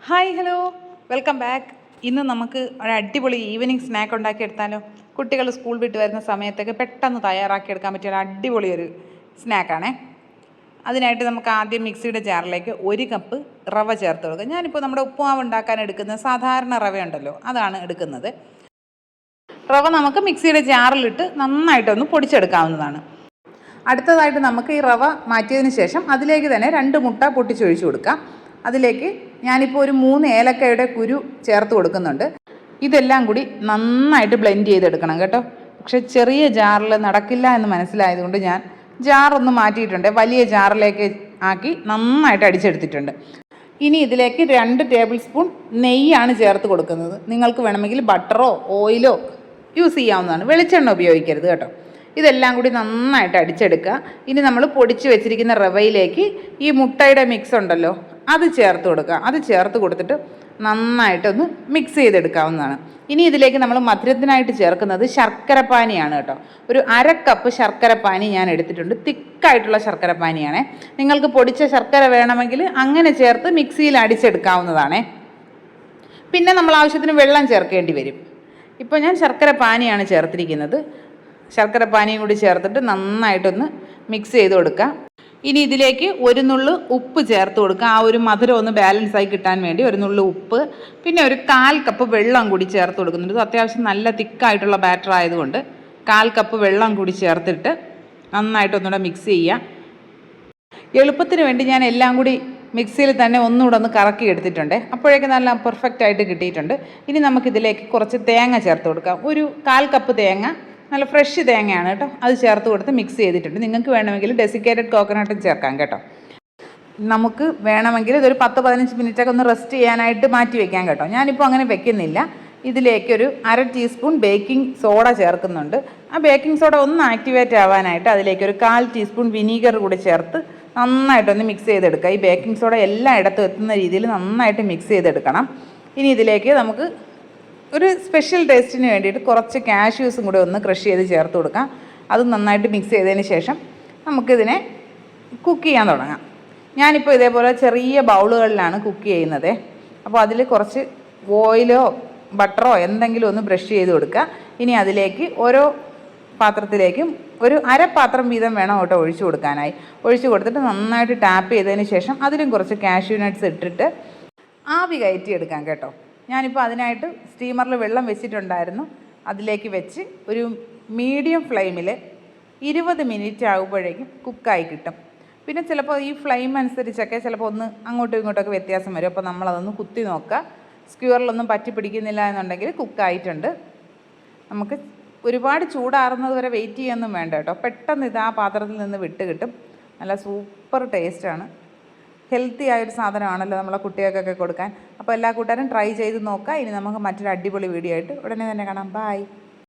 Hi hello welcome back. ഇന്ന് നമുക്ക് ഒരു അടിപൊളി ഈവനിങ് സ്നാക്ക് ഉണ്ടാക്കിയെടുത്താലോ? കുട്ടികൾ സ്കൂൾ വിട്ട് വരുന്ന സമയത്തൊക്കെ പെട്ടെന്ന് തയ്യാറാക്കിയെടുക്കാൻ പറ്റിയ ഒരു അടിപൊളി ഒരു സ്നാക്കാണേ. അതിനായിട്ട് നമുക്ക് ആദ്യം മിക്സിയുടെ ജാറിലേക്ക് 1 കപ്പ് റവ ചേർത്ത് കൊടുക്കുക. ഞാനിപ്പോൾ നമ്മുടെ ഉപ്പുമാവ് ഉണ്ടാക്കാൻ എടുക്കുന്ന സാധാരണ റവ ഉണ്ടല്ലോ, അതാണ് എടുക്കുന്നത്. റവ നമുക്ക് മിക്സിയുടെ ജാറിലിട്ട് നന്നായിട്ടൊന്ന് പൊടിച്ചെടുക്കാവുന്നതാണ്. അടുത്തതായിട്ട് നമുക്ക് ഈ റവ മാറ്റിയതിന് ശേഷം അതിലേക്ക് തന്നെ 2 മുട്ട പൊട്ടിച്ചൊഴിച്ച് കൊടുക്കാം. അതിലേക്ക് ഞാനിപ്പോൾ ഒരു 3 ഏലക്കയുടെ കുരു ചേർത്ത് കൊടുക്കുന്നുണ്ട്. ഇതെല്ലാം കൂടി നന്നായിട്ട് ബ്ലെൻഡ് ചെയ്തെടുക്കണം കേട്ടോ. പക്ഷേ ചെറിയ ജാറിൽ നടക്കില്ല എന്ന് മനസ്സിലായതുകൊണ്ട് ഞാൻ ജാറൊന്ന് മാറ്റിയിട്ടുണ്ട്. വലിയ ജാറിലേക്ക് ആക്കി നന്നായിട്ട് അടിച്ചെടുത്തിട്ടുണ്ട്. ഇനി ഇതിലേക്ക് 2 ടേബിൾ സ്പൂൺ നെയ്യാണ് ചേർത്ത് കൊടുക്കുന്നത്. നിങ്ങൾക്ക് വേണമെങ്കിൽ ബട്ടറോ ഓയിലോ യൂസ് ചെയ്യാവുന്നതാണ്. വെളിച്ചെണ്ണ ഉപയോഗിക്കരുത് കേട്ടോ. ഇതെല്ലാം കൂടി നന്നായിട്ട് അടിച്ചെടുക്കുക. ഇനി നമ്മൾ പൊടിച്ച് വെച്ചിരിക്കുന്ന റവയിലേക്ക് ഈ മുട്ടയുടെ മിക്സ് ഉണ്ടല്ലോ, അത് ചേർത്ത് കൊടുക്കുക. അത് ചേർത്ത് കൊടുത്തിട്ട് നന്നായിട്ടൊന്ന് മിക്സ് ചെയ്തെടുക്കാവുന്നതാണ്. ഇനി ഇതിലേക്ക് നമ്മൾ മധുരത്തിനായിട്ട് ചേർക്കുന്നത് ശർക്കരപ്പാനിയാണ് കേട്ടോ. ഒരു 1/2 കപ്പ് ശർക്കരപ്പാനി ഞാൻ എടുത്തിട്ടുണ്ട്. തിക്കായിട്ടുള്ള ശർക്കരപ്പാനിയാണേ. നിങ്ങൾക്ക് പൊടിച്ച ശർക്കര വേണമെങ്കിൽ അങ്ങനെ ചേർത്ത് മിക്സിയിൽ അടിച്ചെടുക്കാവുന്നതാണേ. പിന്നെ നമ്മൾ ആവശ്യത്തിന് വെള്ളം ചേർക്കേണ്ടി വരും. ഇപ്പോൾ ഞാൻ ശർക്കരപ്പാനിയാണ് ചേർത്തിരിക്കുന്നത്. ശർക്കരപ്പാനിയും കൂടി ചേർത്തിട്ട് നന്നായിട്ടൊന്ന് മിക്സ് ചെയ്ത് കൊടുക്കുക. ഇനി ഇതിലേക്ക് 1 നുള്ളു ഉപ്പ് ചേർത്ത് കൊടുക്കുക. ആ ഒരു മധുരം ഒന്ന് ബാലൻസ് ആയി കിട്ടാൻ വേണ്ടി 1 നുള്ളു ഉപ്പ്, പിന്നെ ഒരു 1/4 കപ്പ് വെള്ളം കൂടി ചേർത്ത് കൊടുക്കുന്നുണ്ട്. ഇത് അത്യാവശ്യം നല്ല തിക്കായിട്ടുള്ള ബാറ്റർ ആയതുകൊണ്ട് 1/4 കപ്പ് വെള്ളം കൂടി ചേർത്തിട്ട് നന്നായിട്ടൊന്നുകൂടെ മിക്സ് ചെയ്യുക. എളുപ്പത്തിന് വേണ്ടി ഞാൻ എല്ലാം കൂടി മിക്സിയിൽ തന്നെ ഒന്നുകൂടെ ഒന്ന് കറക്കി എടുത്തിട്ടുണ്ട്. അപ്പോഴേക്കും നല്ല പെർഫെക്റ്റ് ആയിട്ട് കിട്ടിയിട്ടുണ്ട്. ഇനി നമുക്കിതിലേക്ക് കുറച്ച് തേങ്ങ ചേർത്ത് കൊടുക്കാം. ഒരു 1/4 കപ്പ് തേങ്ങ, നല്ല ഫ്രഷ് തേങ്ങയാണ് കേട്ടോ. അത് ചേർത്ത് കൊടുത്ത് മിക്സ് ചെയ്തിട്ടുണ്ട്. നിങ്ങൾക്ക് വേണമെങ്കിൽ ഡെസിക്കേറ്റഡ് കോക്കനട്ടും ചേർക്കാം കേട്ടോ. നമുക്ക് വേണമെങ്കിൽ ഇതൊരു 10-15 മിനിറ്റൊക്കെ ഒന്ന് റെസ്റ്റ് ചെയ്യാനായിട്ട് മാറ്റി വയ്ക്കാം കേട്ടോ. ഞാനിപ്പോൾ അങ്ങനെ വെക്കുന്നില്ല. ഇതിലേക്കൊരു 1/2 ടീസ്പൂൺ ബേക്കിംഗ് സോഡ ചേർക്കുന്നുണ്ട്. ആ ബേക്കിംഗ് സോഡ ഒന്ന് ആക്ടിവേറ്റ് ആവാനായിട്ട് അതിലേക്കൊരു 1/4 ടീസ്പൂൺ വിനീഗർ കൂടി ചേർത്ത് നന്നായിട്ടൊന്ന് മിക്സ് ചെയ്തെടുക്കുക. ഈ ബേക്കിംഗ് സോഡ എല്ലായിടത്തും എത്തുന്ന രീതിയിൽ നന്നായിട്ട് മിക്സ് ചെയ്തെടുക്കണം. ഇനി ഇതിലേക്ക് നമുക്ക് ഒരു സ്പെഷ്യൽ ടേസ്റ്റിന് വേണ്ടിയിട്ട് കുറച്ച് കാഷ്യൂസും കൂടി ഒന്ന് ക്രഷ് ചെയ്ത് ചേർത്ത് കൊടുക്കാം. അത് നന്നായിട്ട് മിക്സ് ചെയ്തതിന് ശേഷം നമുക്കിതിനെ കുക്ക് ചെയ്യാൻ തുടങ്ങാം. ഞാനിപ്പോൾ ഇതേപോലെ ചെറിയ ബൗളുകളിലാണ് കുക്ക് ചെയ്യുന്നത്. അപ്പോൾ അതിൽ കുറച്ച് ഓയിലോ ബട്ടറോ എന്തെങ്കിലും ഒന്ന് ബ്രഷ് ചെയ്ത് കൊടുക്കുക. ഇനി അതിലേക്ക് ഓരോ പാത്രത്തിലേക്കും ഒരു 1/2 പാത്രം വീതം വേണം കേട്ടോ ഒഴിച്ചു കൊടുക്കാനായി. ഒഴിച്ചു കൊടുത്തിട്ട് നന്നായിട്ട് ടാപ്പ് ചെയ്തതിന് ശേഷം അതിലും കുറച്ച് കാഷ്യൂ നട്ട്സ് ഇട്ടിട്ട് ആവി കയറ്റിയെടുക്കാം കേട്ടോ. ഞാനിപ്പോൾ അതിനായിട്ട് സ്റ്റീമറിൽ വെള്ളം വെച്ചിട്ടുണ്ടായിരുന്നു. അതിലേക്ക് വെച്ച് ഒരു മീഡിയം ഫ്ലെയിമിൽ 20 മിനിറ്റ് ആകുമ്പോഴേക്കും കുക്കായി കിട്ടും. പിന്നെ ചിലപ്പോൾ ഈ ഫ്ലെയിം അനുസരിച്ചൊക്കെ ചിലപ്പോൾ ഒന്ന് അങ്ങോട്ടും ഇങ്ങോട്ടൊക്കെ വ്യത്യാസം വരും. അപ്പോൾ നമ്മളതൊന്ന് കുത്തി നോക്കുക. സ്ക്യൂറിലൊന്നും പറ്റി പിടിക്കുന്നില്ല എന്നുണ്ടെങ്കിൽ കുക്കായിട്ടുണ്ട്. നമുക്ക് ഒരുപാട് ചൂടാറുന്നത് വരെ വെയിറ്റ് ചെയ്യാനൊന്നും വേണ്ട കേട്ടോ. പെട്ടെന്ന് ഇത് ആ പാത്രത്തിൽ നിന്ന് വിട്ട് കിട്ടും. നല്ല സൂപ്പർ ടേസ്റ്റാണ്. ഹെൽത്തി ആയൊരു സാധനമാണല്ലോ നമ്മളെ കുട്ടികൾക്കൊക്കെ കൊടുക്കാൻ. അപ്പോൾ എല്ലാ കൂട്ടുകാരും ട്രൈ ചെയ്ത് നോക്കുക. ഇനി നമുക്ക് മറ്റൊരു അടിപൊളി വീഡിയോ ആയിട്ട് ഉടനെ തന്നെ കാണാം. ബൈ.